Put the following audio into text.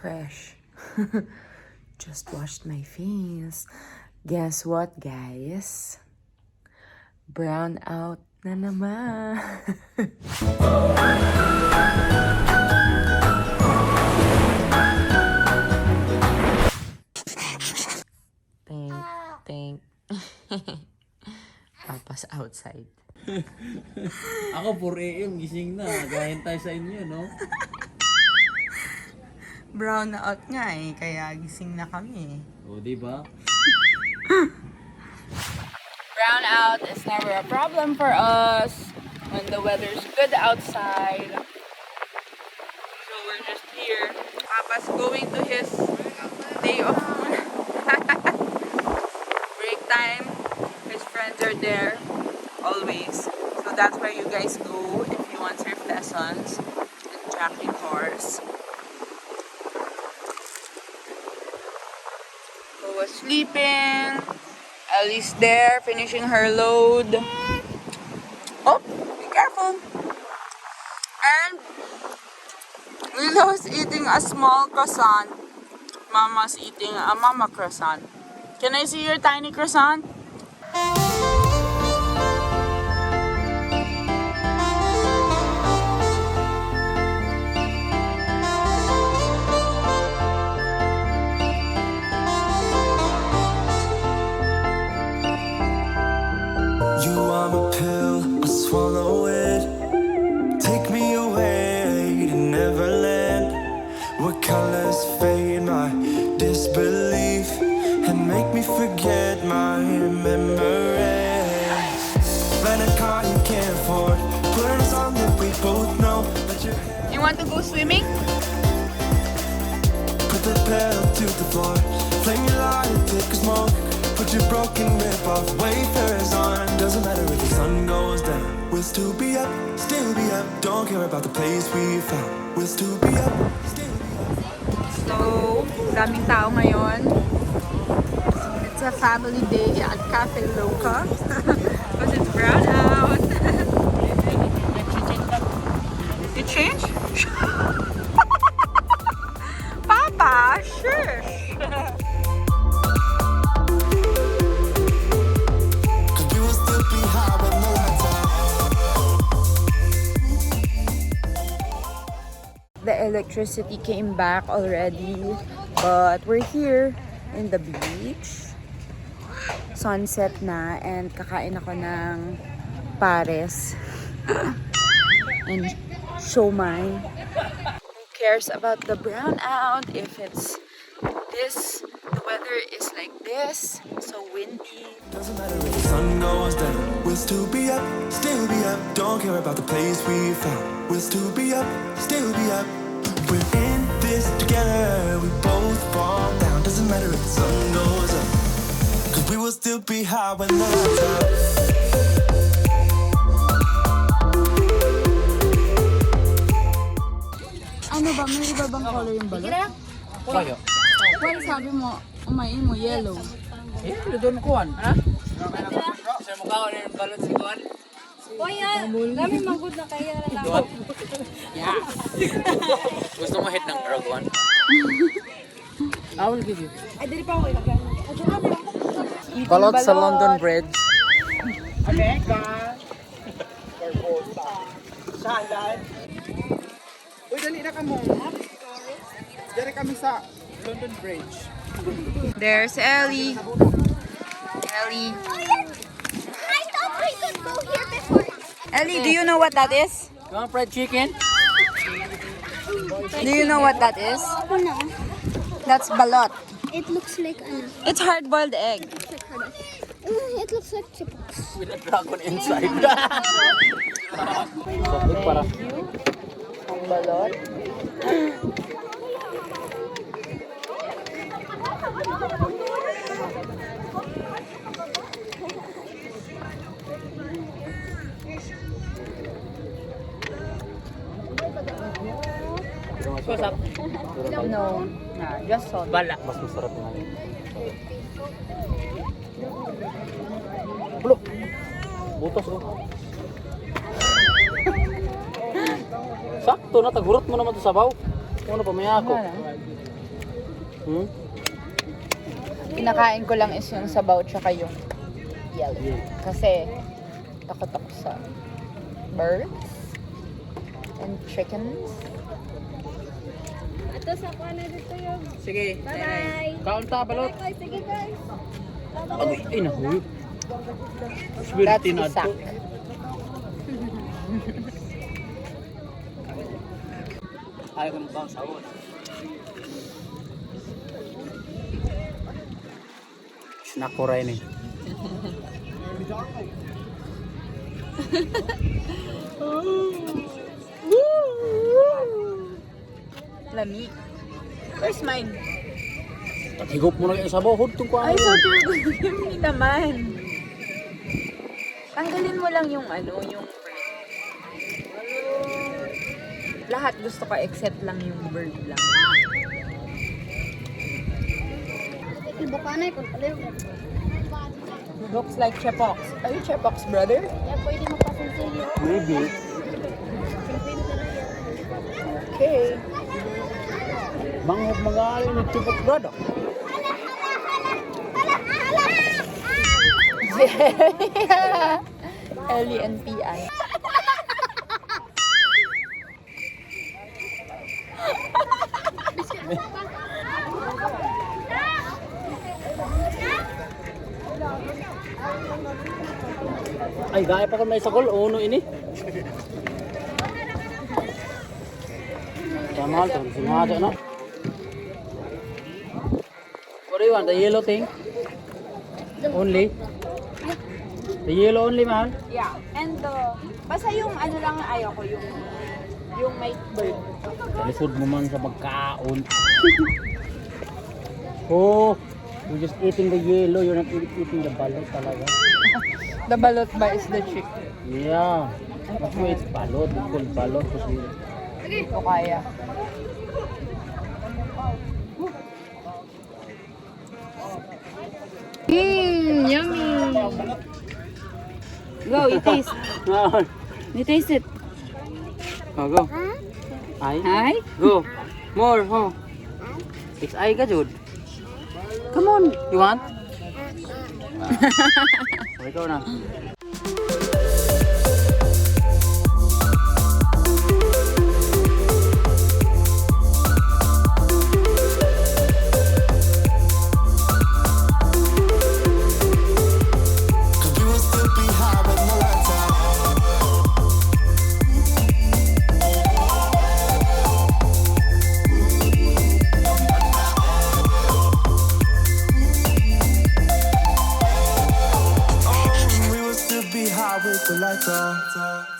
fresh. Just washed my face. Guess what, guys? Brown out na naman. Think. Papa's outside. Ako 4 AM gising na. Gahin tayo sa inyo, no? Brown out nga eh, kaya gising na kami. O, di ba? Brown out is never a problem for us when the weather's good outside. So we're just here. Papa's going to his day off. Break time. His friends are there always. So that's where you guys go if you want surf lessons and jacking cars. Who was sleeping. Ellie's there, finishing her load. Oh, be careful. And Willow's eating a small croissant. Mama's eating a mama croissant. Can I see your tiny croissant? You are my pill, I swallow it. Take me away to Neverland, where colors fade my disbelief and make me forget my memories. Rent a car you can't afford, put on a song that we both know. You want to go swimming? Put the pedal to the floor, flame your light and take a smoke. Put your broken rip-off wafers on. Doesn't matter if the sun goes down, we'll still be up, still be up. Don't care about the place we found, we'll still be up, still be up. So, daming tao ngayon. It's a family day at Cafe Loca. Because it's brown out. You change? Papa, shush! The electricity came back already, but we're here in the beach. Sunset na and kakain ako ng pares and siomai. Who cares about the brownout if it's this, the weather is like this, so windy. Doesn't matter if the sun goes down, we'll still be up, still be up. Don't care about the place we found, we'll still be up, still be up. We're in this together, we both fall down. Doesn't matter if the sun goes up, cause we will still be high when the lights out. Ano ba? May iba bang color yung balot? Kayo? Well, sabi mo, umain mo, yellow. Eh, doon kuhan. Ha? Sa mukha ko na yung balot si kuhan. O yan, kami manggod na kaya na lang. Kuhan? Yeah. Gusto mo hit ng drug one? I will give you. Ay, dali pa ako ilagay. Balot sa London Bridge. Aleka! Salad! Uy, dali na ka mo. Dari kami sa London Bridge. There's Ellie. Ellie. I thought we could go here before. Ellie, do you know what that is? You want fried chicken? Do you know what that is? No, That's balot. it looks like It's hard-boiled egg. it looks like chips. With a dragon inside. Para. Ang balot. What's up? No, nah, just salt. Bala. Mas masarap nga yun. Bulok. Butos ko. Sakto na, tagurat mo naman ito sabaw. Ano pa, may ako. Hmm? Kinakain ko lang is yung sabaw tsaka yung yellow. Kasi takot ako sa birds and chickens. Ito sa kuana dito yung. Sige. Bye-bye. Kaon ta, balot. Bye, sige guys. Agoy, ay nahuyo. That's Swerte the na sack. ito. Ayaw ko mukha ang sawon. Snack ko rin eh. Lami. Where's mine? Higop mo na kayo sa buhod itong kuha. I thought you were going to give me naman. Tanggalin mo lang yung ano, yung bird. Lahat gusto ko except lang yung bird lang. Ibukanay ko pala yung. Looks like Chepox. Are you Chepox, brother? Yan, pwede magpasinsilyo. Maybe. Okay. Manghop mag-aalay ng tupok brother. LENPI. Ay, gaya pa kung may sakol. Uno ini. Tama, sinada na. What do you want? The yellow thing? Only? The yellow only, man? Yeah. And basta yung ano lang ayaw ko, yung may bird. Lisod mo man sa magkaon. Oh, you're just eating the yellow. You're not eating the balot talaga. The balot ba is the chick? Yeah. That's why it's balot. It's called balot kasi Hindi ko kaya. Yummy. Go, you taste. You taste it. Oh, go. Ay. Hi. Go. More, oh. It's ay ka, Jude. Come on. You want? Oh, ikaw na. Cause we will still be high with no lights out. We will still be high with the lights out.